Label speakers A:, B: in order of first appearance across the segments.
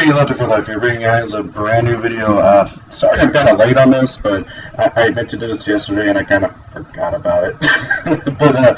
A: Howdy, Lefty for Life here, bringing you guys a brand new video. Sorry I'm kind of late on this, but I meant to do this yesterday and I kind of forgot about it. But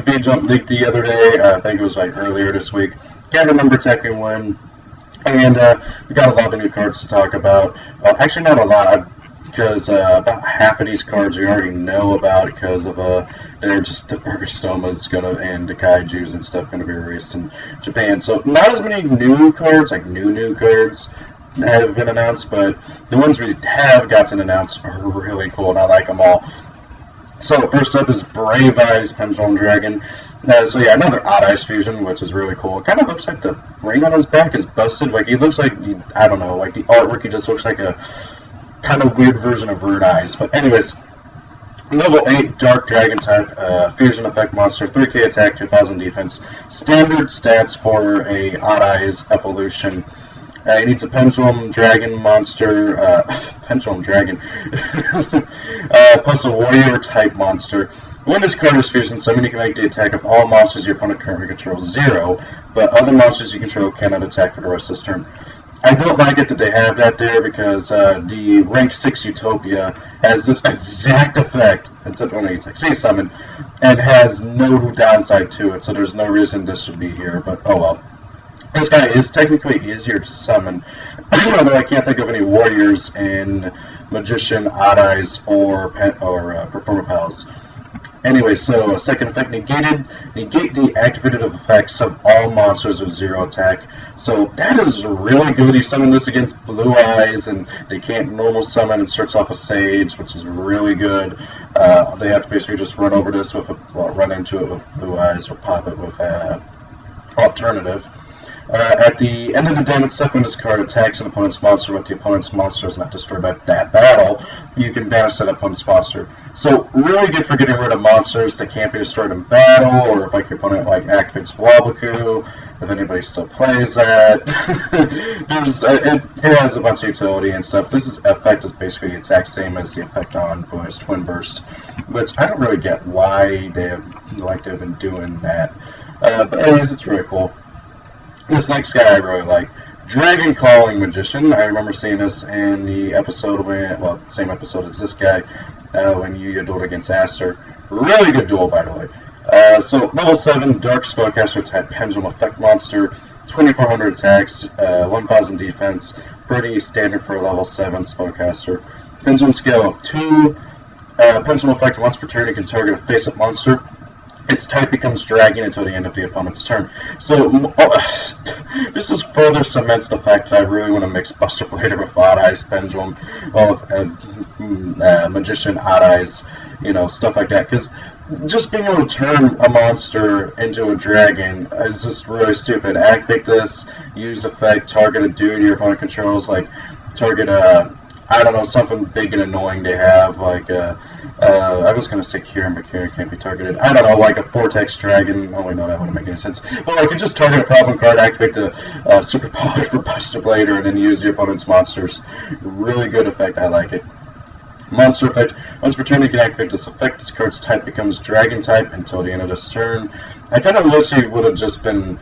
A: Vjump leaked the other day, I think it was like earlier this week. Can't remember exactly when. And we got a lot of new cards to talk about. Actually, not a lot, because about half of these cards we already know about because of they're just the Burgerstomas and the Kaijus and stuff going to be released in Japan. So not as many new cards, like new cards, have been announced, but the ones we have gotten announced are really cool, and I like them all. So first up is Brave Eyes Pendulum Dragon. So yeah, another Odd Eyes fusion, which is really cool. It kind of looks like the ring on his back is busted. Like he looks like, I don't know, like the artwork, he just looks like a kind of weird version of Rune Eyes. But anyways, level 8 Dark Dragon type fusion effect monster, 3k attack, 2000 defense. Standard stats for a Odd Eyes evolution. He needs a Pendulum Dragon monster, Pendulum Dragon, plus a Warrior type monster. When this card is fusion, summon, you can make the attack of all monsters your opponent currently controls 0, but other monsters you control cannot attack for the rest of this turn. I don't like it that they have that there because the rank 6 Utopia has this exact effect, except when it's like say summon, and has no downside to it, so there's no reason this should be here, but oh well. This guy is technically easier to summon, although I can't think of any warriors in Magician, Odd Eyes, or Performer Pals. Anyway, so second effect negated. Negate the activated effects of all monsters with 0 attack. So that is really good. You summon this against Blue Eyes, and they can't normal summon, and starts off a Sage, which is really good. They have to basically just run over this with run into it with Blue Eyes, or pop it with alternative. At the end of the damage step, when this card attacks an opponent's monster, but the opponent's monster is not destroyed by that battle, you can banish that opponent's monster. So really good for getting rid of monsters that can't be destroyed in battle, or if like your opponent like activates Wabaku, if anybody still plays that. it has a bunch of utility and stuff. This effect is basically the exact same as the effect on Blue Eyes Twin Burst, which I don't really get why they've been doing that. But anyways, it's really cool. This next guy I really like, Dragon Calling Magician. I remember seeing this in the episode same episode as this guy, when Yu-Gi-Oh! Dueled against Aster. Really good duel, by the way. So level 7 Dark Spellcaster type Pendulum Effect monster, 2400 attacks, 1000 defense. Pretty standard for a level 7 Spellcaster. Pendulum scale of 2. Pendulum effect once per turn, you can target a face-up monster. Its type becomes Dragon until the end of the opponent's turn. So, this is further cements the fact that I really want to mix Buster Blader with Odd Eyes, Pendulum, Magician, Odd Eyes, stuff like that. Because just being able to turn a monster into a dragon is just really stupid. Activate this, use effect, target a dude your opponent controls, like target I don't know, something big and annoying they have, like, I was going to say Kieran, but Kieran can't be targeted. I don't know, like a Vortex Dragon. Oh, wait, no, that wouldn't make any sense. But, like, you just target a problem card, activate the Super Power for Buster Blader, and then use your opponent's monsters. Really good effect, I like it. Monster effect. Once per turn, you can activate this effect. This card's type becomes Dragon type until the end of this turn. I kind of wish it would have just been,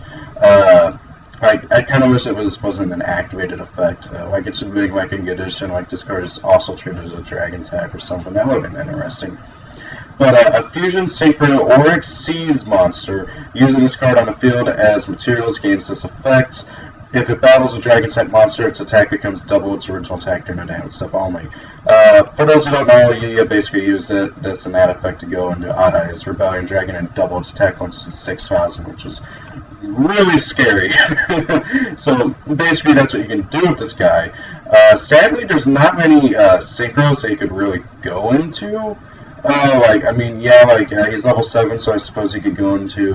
A: I kind of wish it wasn't an activated effect. Like it should be like in addition, like this card is also treated as a dragon type or something. That would have been interesting. But a Fusion Synchro Oryx Seas monster. Using this card on the field as materials gains this effect. If it battles a dragon type monster, its attack becomes double its original attack during the damage step only. For those who don't know, you basically use this and that effect to go into Odd Eyes Rebellion Dragon and double its attack points to 6,000, which is really scary. So basically that's what you can do with this guy. Sadly, there's not many synchros that you could really go into. He's level 7, so I suppose you could go into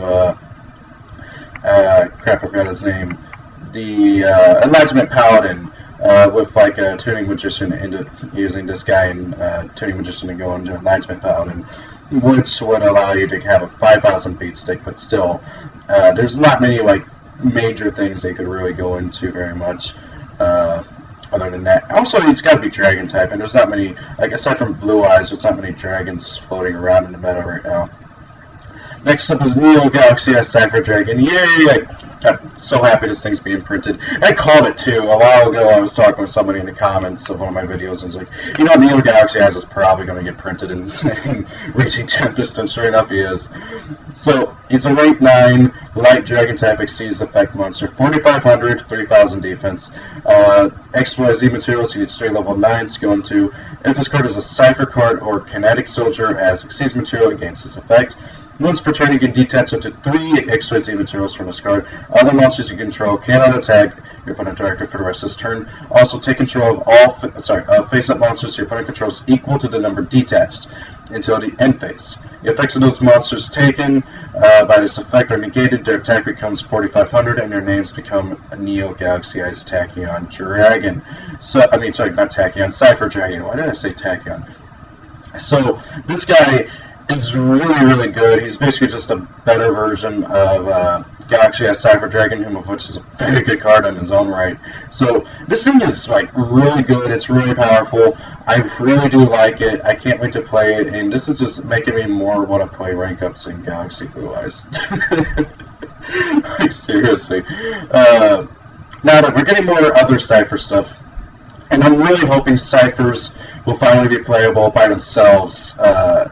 A: crap, I forgot his name. The Enlightenment Paladin with like a Tuning Magician, using this guy and Tuning Magician to go into Enlightenment Paladin, which would allow you to have a 5,000 beat stick, but still, there's not many like major things they could really go into very much. Other than that, also it's got to be Dragon type, and there's not many, like aside from Blue Eyes, there's not many dragons floating around in the meta right now. Next up is Neo Galaxy S Cypher Dragon. Yay! I'm so happy this thing's being printed. I called it too. A while ago I was talking with somebody in the comments of one of my videos and was like, you know, Neo Galaxy Eyes is probably going to get printed in Raging Tempest, and sure enough he is. So he's a rank 9 light dragon type Exceeds effect monster, 4500, 3000 defense. XYZ materials, he gets straight level 9, skill and 2. If this card is a Cipher card or Kinetic Soldier as Exceeds material against this effect, once per turn, you can detach up to 3 XYZ materials from this card. Other monsters you control cannot attack your opponent directly for the rest of this turn. Also, take control of all face-up monsters your opponent controls equal to the number detached until the end phase. The effects of those monsters taken by this effect are negated. Their attack becomes 4500, and their names become Neo Galaxy Eyes Tachyon Dragon. So, I mean, sorry, not Tachyon, Cipher Dragon. Why did I say Tachyon? So, this guy is really good. He's basically just a better version of Galaxy Eyes Cipher Dragon, whom of which is a very good card in his own right. So this thing is like really good. It's really powerful. I really do like it. I can't wait to play it, and this is just making me more want to play rank ups in Galaxy Blue Eyes. Like, seriously. Now that we're getting more other Cipher stuff, and I'm really hoping Ciphers will finally be playable by themselves,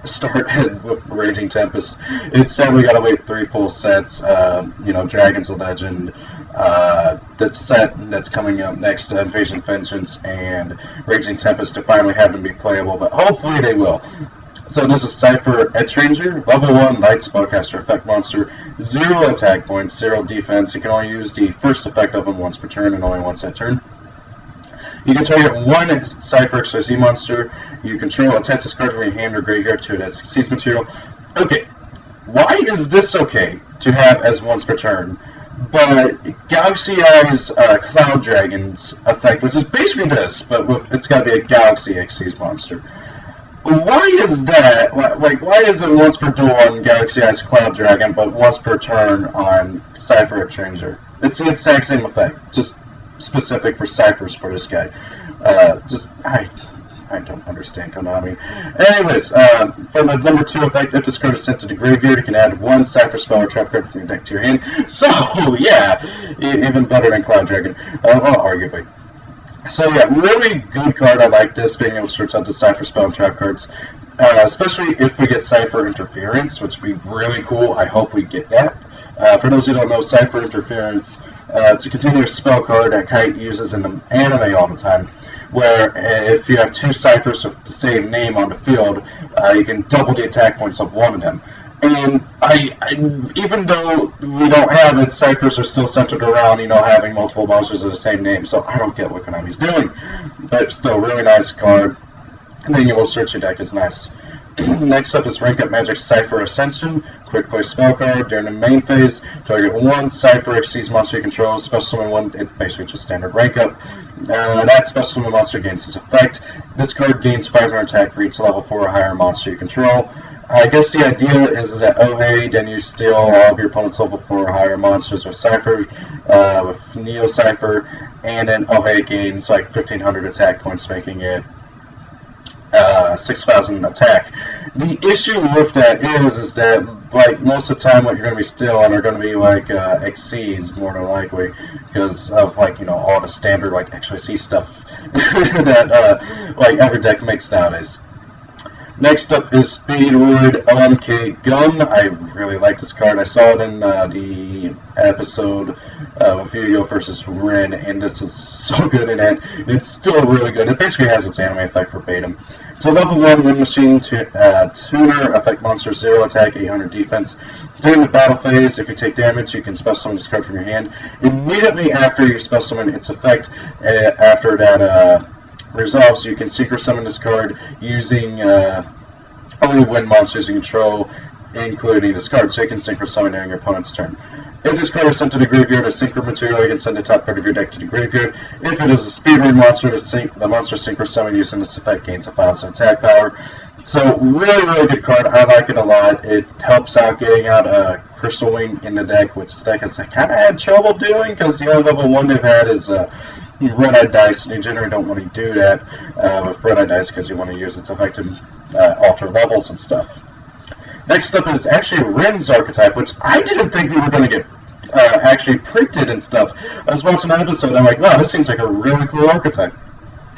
A: start with Raging Tempest. It's sad we gotta wait 3 full sets, you know, Dragons of Legend, that set that's coming up next to Invasion Vengeance and Raging Tempest to finally have them be playable, but hopefully they will. So this is Cipher Edge Ranger, level 1 light spellcaster effect monster, 0 attack points, 0 defense. You can only use the first effect of them once per turn and only once that turn. You can target 1 Cipher XYZ monster you control, attach this card from your hand or graveyard to it as Exceeds material. Okay, why is this okay to have as once per turn, but Galaxy Eyes Cloud Dragon's effect, which is basically this, but with, it's got to be a Galaxy Exceeds monster. Why is that? Like, why is it once per duel on Galaxy Eyes Cloud Dragon, but once per turn on Cipher Edge Ranger? It's the exact same effect, just specific for Ciphers for this guy. I don't understand Konami. Anyways, for the number 2 effect, if this card is sent to the graveyard, you can add 1 Cipher spell or trap card from your deck to your hand. So, yeah, even better than Cloud Dragon, well, arguably. So yeah, really good card. I like this, being able to search out the Cipher spell and trap cards, especially if we get Cipher Interference, which would be really cool. I hope we get that. For those who don't know, Cipher Interference, it's a continuous spell card that Kite uses in the anime all the time, where if you have 2 Ciphers with the same name on the field, you can double the attack points of one of them. And even though we don't have it, Ciphers are still centered around, you know, having multiple monsters of the same name, so I don't get what Konami's doing. But still, really nice card. And then you will search your deck is nice. Next up is Rank Up Magic Cipher Ascension. Quick play spell card. During the main phase, target 1 Cipher Exceeds monster you control. Special summon 1, it's basically just standard rank up. That special summon monster gains this effect. This card gains 500 attack for each level 4 or higher monster you control. I guess the idea is that, oh hey, then you steal all of your opponent's level 4 or higher monsters with Cipher, with Neo Cipher, and then oh hey gains like 1500 attack points, making it 6,000 attack. The issue with that is that like most of the time what you're going to be stealing are going to be like XCs more than likely, because of like, you know, all the standard like XYZ stuff that like every deck makes nowadays. Next up is Speedwood LMK Gun. I really like this card. I saw it in the episode of Vjump versus Rin, and this is so good in it. It's still really good. It basically has its anime effect verbatim. It's a level 1 Wind Machine tuner, effect monster, 0 attack, 800 defense. During the battle phase, if you take damage, you can special summon this card from your hand. Immediately after you special summon its effect, after that resolves, you can secret summon this card using only wind monsters you control, including this card, so you can synchro summon during your opponent's turn. If this card is sent to the graveyard as synchro material, you can send the top card of your deck to the graveyard. If it is a speedrun monster, the monster synchro summon using this effect gains 1,000 attack power. So really good card. I like it a lot. It helps out getting out Crystal Wing in the deck, which the deck has kind of had trouble doing, because the only level 1 they've had is Red-Eyed Dice, and you generally don't want to do that with Red-Eyed Dice because you want to use its effect to alter levels and stuff. Next up is actually Rin's archetype, which I didn't think we were going to get actually printed and stuff. I was watching an episode, I'm like, wow, this seems like a really cool archetype.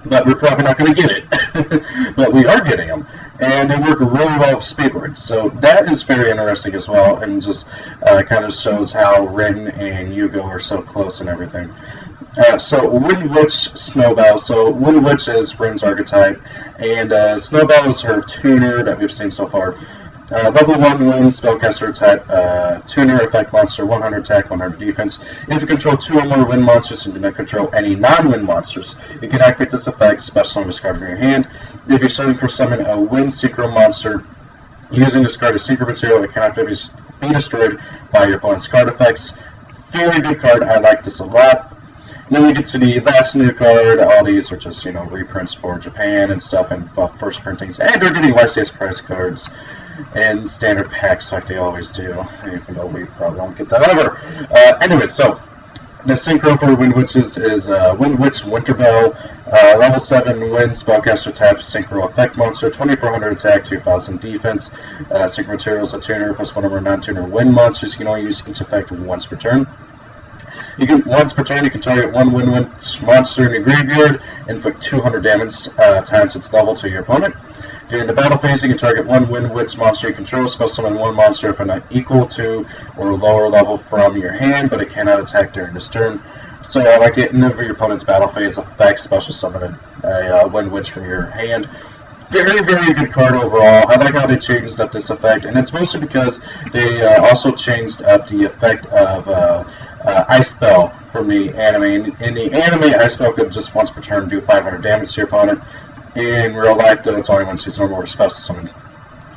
A: But we're probably not going to get it. But we are getting them. And they work really well with Speedboards. So that is very interesting as well, and just kind of shows how Rin and Yugo are so close and everything. So Wind Witch Snowbell. So Wind Witch is Rin's archetype, and Snowbell is her tuner that we've seen so far. Level 1 Wind Spellcaster type, tuner effect monster, 100 attack, 100 defense. If you control 2 or more wind monsters and do not control any non-wind monsters, you can activate this effect, special and discard from your hand. If you're starting to summon a wind synchro monster using discarded synchro material, it cannot be destroyed by your opponent's card effects. Very good card, I like this a lot. And then we get to the last new card. All these are just, reprints for Japan and stuff, and first printings. And we're getting YCS prize cards and standard packs like they always do, even though we probably won't get that ever. Anyway, so the synchro for Wind Witches is Wind Witch Winterbell, level 7 Wind Spellcaster type synchro effect monster, 2400 attack, 2000 defense. Synchro materials, a tuner plus one of our non-tuner wind monsters. You can only use each effect once per turn. Once per turn, you can target one Wind Witch monster in your graveyard, inflict 200 damage times its level to your opponent. During the battle phase, you can target one Wind Witch monster you control, spell summon one monster if not equal to or lower level from your hand, but it cannot attack during this turn. So, like the end of your opponent's battle phase effect, special summon a Wind Witch from your hand. Very, very good card overall. I like how they changed up this effect, and it's mostly because they also changed up the effect of Ice Spell from the anime. In the anime, Ice Spell could just once per turn do 500 damage to your opponent. In real life, though, it's only when she's normal or special summon.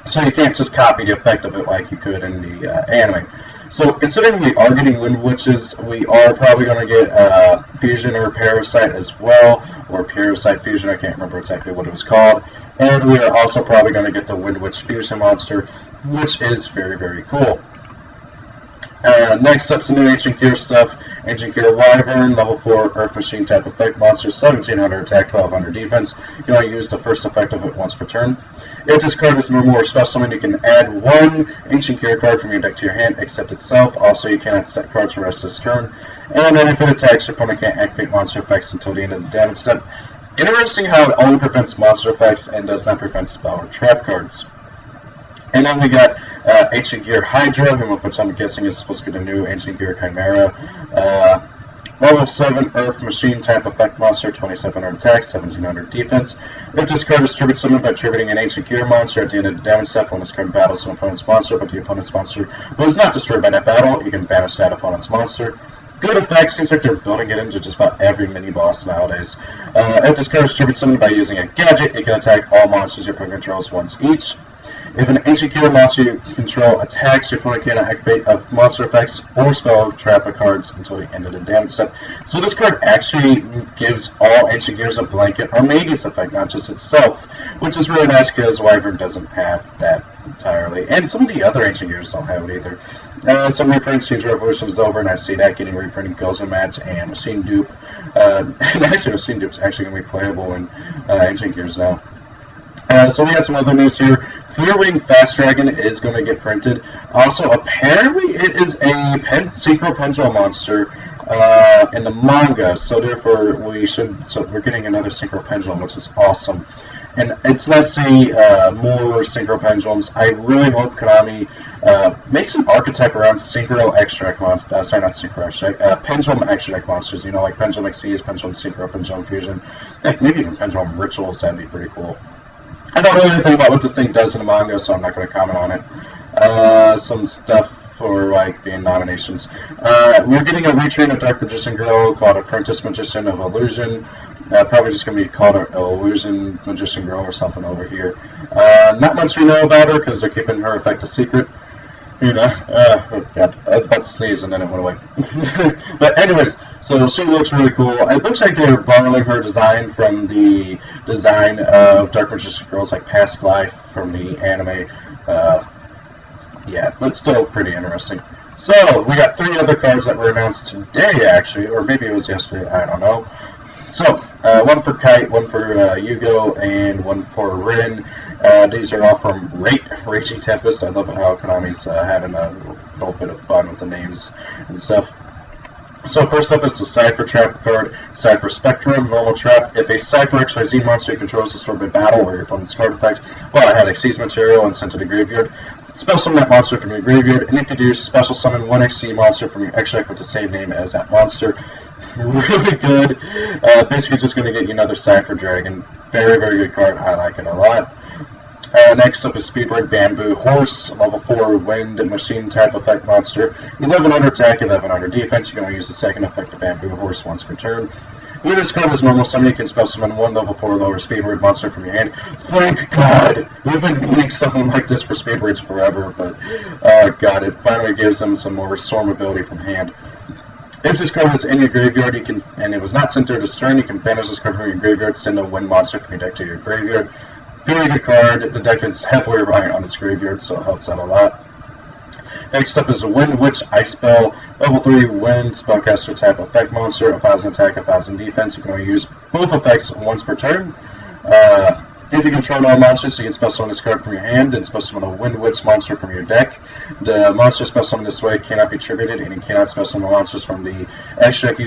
A: So you can't just copy the effect of it like you could in the anime. So considering we are getting Wind Witches, we are probably going to get Fusion or Parasite as well, or Parasite Fusion, I can't remember exactly what it was called. And we are also probably going to get the Wind Witch Fusion monster, which is very, very cool. Next up, some new Ancient Gear stuff. Ancient Gear Wyvern, level 4 Earth Machine type effect monster, 1700 attack, 1200 defense. You can only use the first effect of it once per turn. If this card is normal or special summon, you can add one Ancient Gear card from your deck to your hand, except itself. Also, you cannot set cards for the rest of this turn. And then if it attacks, your opponent can't activate monster effects until the end of the damage step. Interesting how it only prevents monster effects and does not prevent spell or trap cards. And then we got Ancient Gear Hydra, which I'm guessing is supposed to be the new Ancient Gear Chimera. Level 7 Earth Machine type effect monster, 2700 attack, 1700 defense. If this card is tribute summoned by tributing an Ancient Gear monster at the end of the damage step, when this card battles an opponent's monster, but the opponent's monster was not destroyed by that battle, you can banish that opponent's monster. Good effect, seems like they're building it into just about every mini-boss nowadays. If this card is tribute summoned by using a gadget, it can attack all monsters your opponent controls once each. If an Ancient Gear monster you control attacks, your opponent cannot activate monster effects or spell trap cards until the end of the damage step. So this card actually gives all Ancient Gears a blanket Armadius effect, not just itself, which is really nice because Wyvern doesn't have that entirely. And some of the other Ancient Gears don't have it either. Some reprints, Huge Revolution is over, and I see that getting reprinted. Goes and Match and Machine Dupe. And actually, Machine Dupe is actually going to be playable in Ancient Gears now. So we got some other news here. Clearwing Fast Dragon is going to get printed. Also, apparently it is a Synchro Pendulum monster in the manga. So therefore, we're getting another Synchro Pendulum, which is awesome. And it's nice to see more Synchro Pendulums. I really hope Konami makes an archetype around Synchro Extract monsters. Sorry, not Synchro Extract. Pendulum Extract monsters. You know, like Pendulum Xyz, Pendulum Synchro, Pendulum Fusion. Heck, maybe even Pendulum Rituals. That'd be pretty cool. I don't know anything about what this thing does in the manga, so I'm not going to comment on it. Some stuff for like being nominations. We're getting a retrain of Dark Magician Girl called Apprentice Magician of Illusion. Probably just going to be called Illusion Magician Girl or something over here. Not much we know about her because they're keeping her effect a secret. You know, oh God, I was about to sneeze and then it went away. But anyways, so she looks really cool. It looks like they're borrowing her design from the design of Dark Magician Girl's like past life from the anime. Yeah, but still pretty interesting. So we got 3 other cards that were announced today, actually, or maybe it was yesterday. I don't know. So, one for Kite, one for Yugo, and one for Rin. These are all from Raging Tempest. I love how Konami's having little bit of fun with the names and stuff. So first up is the Cipher Trap card, Cipher Spectrum, Normal Trap. If a Cipher XYZ monster you control is destroyed by battle or your opponent's card effect, well, I had XYZ material and sent to the graveyard. Special summon that monster from your graveyard, and if you do, special summon one XYZ monster from your X deck with the same name as that monster. Really good. Basically just going to get you another Cipher Dragon. Very, very good card. I like it a lot. Next up is Speedbird Bamboo Horse, level 4 wind machine type effect monster. 11 under attack, 11 under defense. You can only use the second effect of Bamboo Horse once per turn. With this card as normal summon, you can special summon one level 4 lower Speedbird monster from your hand. Thank God! We've been needing something like this for Speedbirds forever, but God, it finally gives them some more storm ability from hand. If this card is in your graveyard, you can, and it was not sent to this turn, you can banish this card from your graveyard, send a wind monster from your deck to your graveyard. Very good card. The deck is heavily reliant on its graveyard, so it helps out a lot. Next up is a Wind Witch Ice Spell, level 3 wind spellcaster type effect monster, 1000 attack, 1000 defense. You can only use both effects once per turn. If you control all monsters, you can special summon this card from your hand and special summon a Wind Witch monster from your deck. The monster special summoned this way cannot be triggered, and you cannot special summon monsters from the X deck.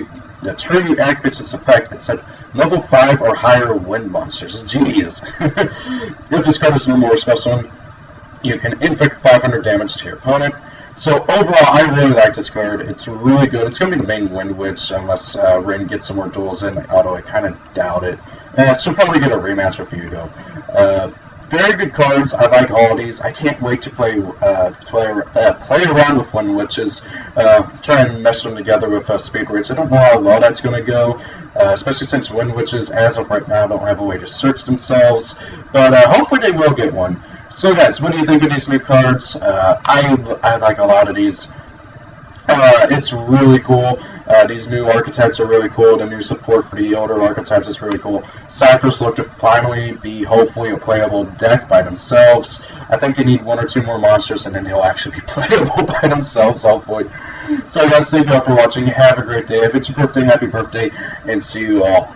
A: The turn you activate this effect, it said level 5 or higher wind monsters. Jeez. If this card is normal or special summon, you can inflict 500 damage to your opponent. So overall, I really like this card. It's really good. It's going to be the main Wind Witch unless Rin gets some more duels in, although I kind of doubt it. So probably get a rematch with Hugo. Very good cards. I like all of these. I can't wait to play around with Wind Witches. Try and mesh them together with Speedbirds. I don't know how well that's going to go, especially since Wind Witches, as of right now, don't have a way to search themselves. But hopefully they will get one. So guys, what do you think of these new cards? I like a lot of these. It's really cool. These new archetypes are really cool. The new support for the older archetypes is really cool. Ciphers look to finally be, hopefully, a playable deck by themselves. I think they need 1 or 2 more monsters, and then they'll actually be playable by themselves, hopefully. So guys, thank you all for watching. Have a great day. If it's your birthday, happy birthday, and see you all.